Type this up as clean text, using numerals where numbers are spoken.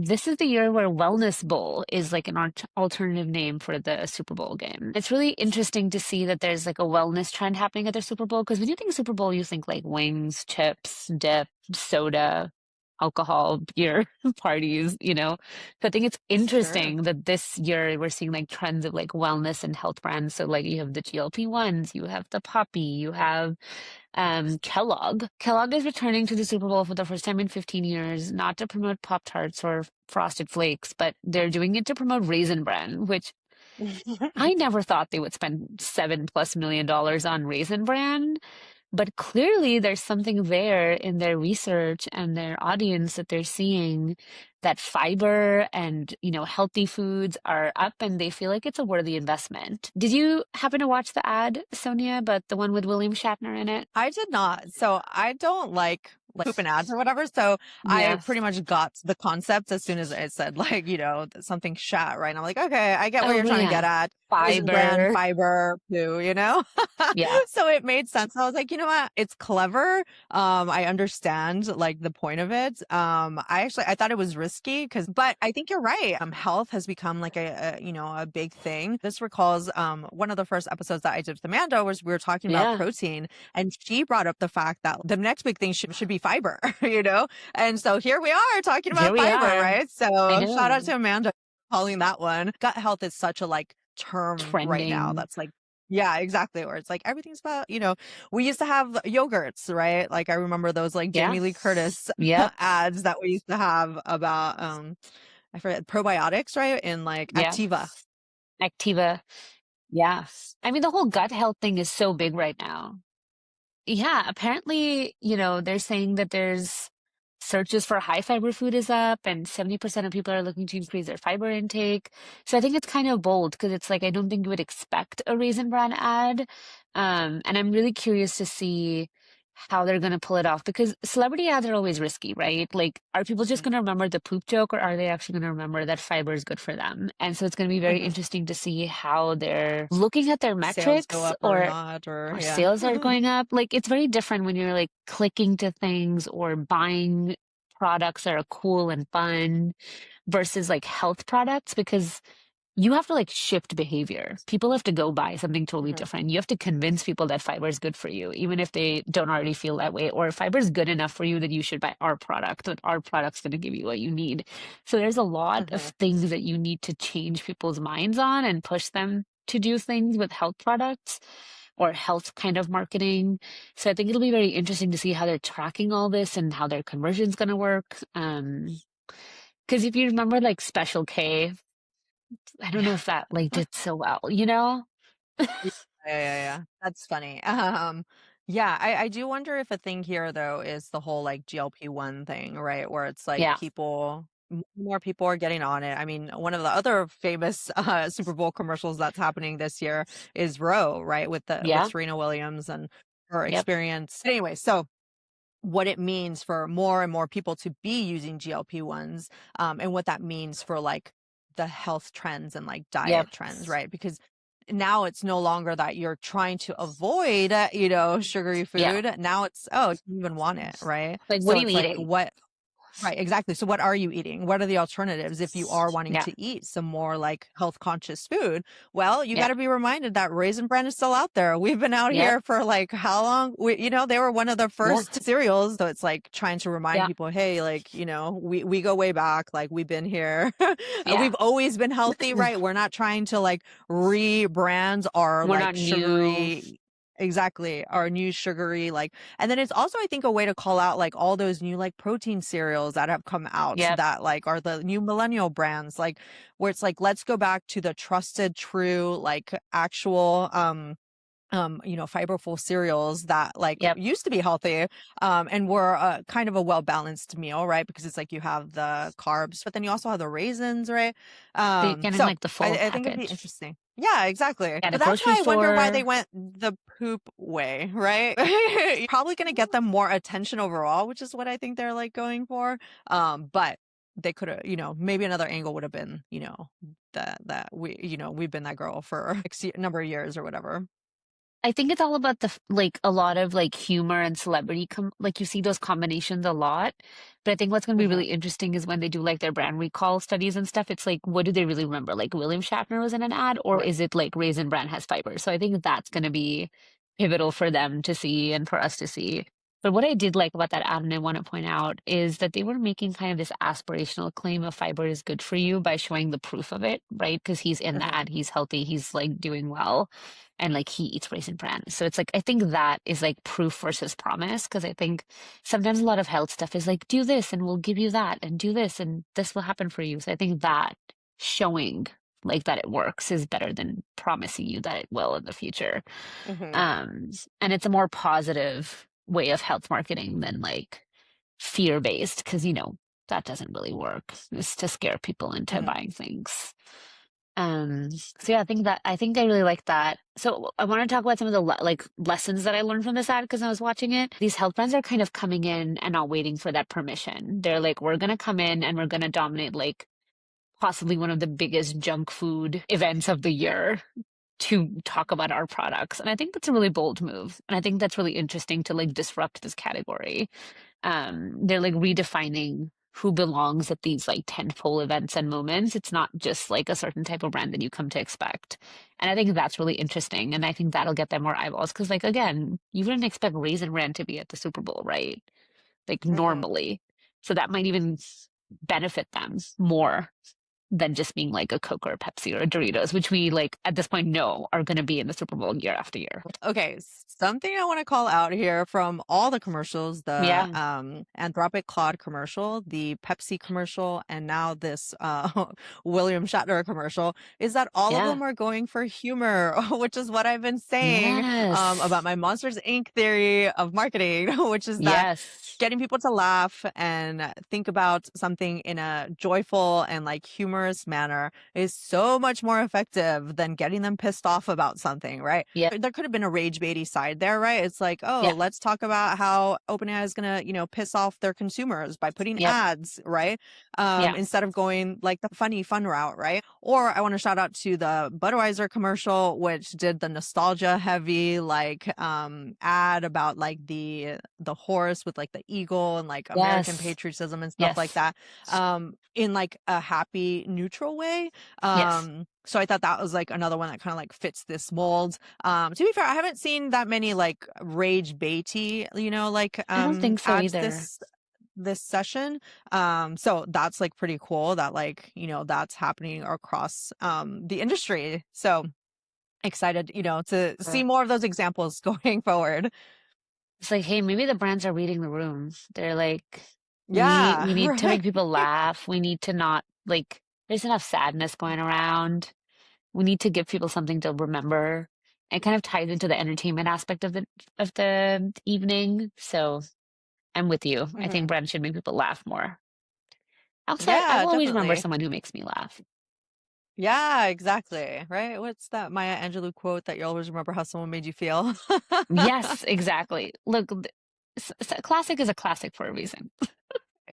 This is the year where Wellness Bowl is like an alternative name for the Super Bowl game. It's really interesting to see that there's like a wellness trend happening at the Super Bowl because when you think Super Bowl, you think like wings, chips, dip, soda, alcohol, beer, parties, you know? So I think it's Sure. interesting that this year we're seeing like trends of like wellness and health brands. So like you have the GLP-1s, you have the Poppy, you have Kellogg. Kellogg is returning to the Super Bowl for the first time in 15 years, not to promote Pop Tarts or Frosted Flakes, but they're doing it to promote Raisin Bran, which I never thought they would spend $7+ million on Raisin Bran. But clearly, there's something there in their research and their audience that they're seeing that fiber and, healthy foods are up and they feel like it's a worthy investment. Did you happen to watch the ad, Sonia, but the one with William Shatner in it? I did not. So I don't like poop and ads or whatever. So I Yeah. pretty much got the concept as soon as it said like, something chat, right? And I'm like, okay, I get what Oh, you're trying to get yeah. at. Raisin bran, Fiber. fiber, poo. Yeah. So it made sense. I was like, you know what? It's clever. I understand like the point of it. I thought it was risky but I think you're right. Health has become like a big thing. This recalls one of the first episodes that I did with Amanda was we were talking about Yeah. protein, and she brought up the fact that the next big thing should be fiber, And so here we are talking Here about we fiber, are. right? I So shout out know. to Amanda calling that one. Gut health is such a like term right now Trending. that's like, yeah, exactly. Where it's like everything's about, we used to have yogurts, right? Like I remember those like Yeah. Jamie Lee Curtis Yep. ads that we used to have about I forget probiotics, right? In like Yeah. Activa. Activa. Yeah. I mean, the whole gut health thing is so big right now. Yeah, apparently, they're saying that there's searches for high fiber food is up and 70% of people are looking to increase their fiber intake. So I think it's kind of bold because it's like I don't think you would expect a Raisin Bran ad. And I'm really curious to see how they're going to pull it off because celebrity ads are always risky, right? Like, are people just going to remember the poop joke or are they actually going to remember that fiber is good for them? And so it's going to be very Hmm. interesting to see how they're looking at their Sales go metrics up or or not, or our yeah. sales are going up. Like it's very different when you're like clicking to things or buying products that are cool and fun versus like health products because you have to like shift behavior. People have to go buy something totally Mhm. different. You have to convince people that fiber is good for you, even if they don't already feel that way, or fiber is good enough for you that you should buy our product, that our product's going to give you what you need. So there's a lot of Mhm. things that you need to change people's minds on and push them to do things with health products or health kind of marketing. So I think it'll be very interesting to see how they're tracking all this and how their conversion's going to work. Because if you remember like Special K, I don't know if that like did so well, you know? Yeah, yeah. That's funny. Yeah, I do wonder if a thing here though is the whole like GLP-1 thing, right? Where it's like Yeah. more people are getting on it. I mean, one of the other famous Super Bowl commercials that's happening this year is Roe, right? With Yeah. Serena Williams and her Yep. experience. Anyway, so what it means for more and more people to be using GLP-1s, and what that means for like the health trends and like Yep. diet trends, right? Because now it's no longer that you're trying to avoid, sugary Yeah. food. Now it's, oh, you even want it, right? Like, what So are you it's like, eating? what Right, exactly. So what are you eating? What are the alternatives if you are wanting Yeah. to eat some more like health conscious food? Well, you got Yeah. to be reminded that Raisin Bran is still out there. We've been out Yep. here for like how long? They were one of the Yeah. first cereals. So it's like trying to remind Yeah. people, hey, like, we go way back. Like we've been here. Yeah. We've always been healthy, right? We're not trying to like rebrand our We're like not new. sugary, exactly, our new sugary like, and then it's also, I think, a way to call out like all those new like protein cereals that have come out Yep. that like are the new millennial brands, like where it's like, let's go back to the trusted, true, like actual, fiberful cereals that like Yep. used to be healthy, and were kind of a well balanced meal, right? Because it's like you have the carbs, but then you also have the raisins, right? So you're getting So like the full I think it'd be package interesting. Yeah, exactly. at a But that's grocery why I wonder why they store. went the poop way, right? Probably going to get them more attention overall, which is what I think they're like going for. But they could have, maybe another angle would have been, that we've been that girl for X number of years or whatever. I think it's all about like a lot of like humor and celebrity like you see those combinations a lot. But I think what's going to be Hmm. really interesting is when they do like their brand recall studies and stuff. It's like, what do they really remember? Like William Shatner was in an ad, or Right. is it like Raisin Bran has fiber? So I think that's going to be pivotal for them to see and for us to see. But what I did like about that ad, and I want to point out, is that they were making kind of this aspirational claim of fiber is good for you by showing the proof of it, right? Because he's in the Uh-huh. ad, he's healthy, he's like doing well, and like he eats Raisin Bran. So it's like I think that is like proof versus promise, because I think sometimes a lot of health stuff is like do this and we'll give you that and do this and this will happen for you. So I think that showing like that it works is better than promising you that it will in the future. Hmm. Um, and it's a more positive way of health marketing than like fear-based, because that doesn't really work. It's to scare people into Hmm. buying things. So yeah, I think I really like that. So I want to talk about some of the like lessons that I learned from this ad because I was watching it. These health brands are kind of coming in and not waiting for that permission. They're like, we're gonna come in and we're gonna dominate like possibly one of the biggest junk food events of the year to talk about our products. And I think that's a really bold move. And I think that's really interesting to like disrupt this category. They're like redefining who belongs at these like tentpole events and moments. It's not just like a certain type of brand that you come to expect. And I think that's really interesting. And I think that'll get them more eyeballs. Cause like again, you wouldn't expect Raisin Bran to be at the Super Bowl, right? Like Hmm. normally. So that might even benefit them more than just being like a Coke or a Pepsi or a Doritos, which we like at this point know are gonna be in the Super Bowl year after year. Okay, something I want to call out here from all the commercials, the Yeah. Anthropic Claude commercial, the Pepsi commercial, and now this William Shatner commercial, is that all of Yeah. them are going for humor, which is what I've been saying about Yes. my Monsters Inc. theory of marketing, which is that Yes. getting people to laugh and think about something in a joyful and like humorous manner is so much more effective than getting them pissed off about something, right? Yeah. There could have been a rage baity side there, right? It's like, oh, Yeah. let's talk about how OpenAI is gonna, piss off their consumers by putting Yep. ads, right? Yeah. Instead of going like the funny fun route, right? Or I want to shout out to the Budweiser commercial, which did the nostalgia heavy like ad about like the horse with like the eagle and like American Yes. patriotism and stuff like Yes. that. In like a happy, neutral way. Yes. So I thought that was like another one that kind of like fits this mold. To be fair, I haven't seen that many like rage baity, like I don't think so ads either. this session. So that's like pretty cool that like, that's happening across the industry. So excited, to see more of those examples going forward. It's like, hey, maybe the brands are reading the room. They're like, we Yeah, need to right. make people laugh. We need to not like there's enough sadness going around. We need to give people something to remember. It kind of ties into the entertainment aspect of the evening. So I'm with you. I think Hmm. brands should make people laugh more. Also, I Yeah, will always remember definitely. someone who makes me laugh. Yeah, exactly. Right. What's that Maya Angelou quote that you always remember how someone made you feel? Yes, exactly. Look, classic is a classic for a reason.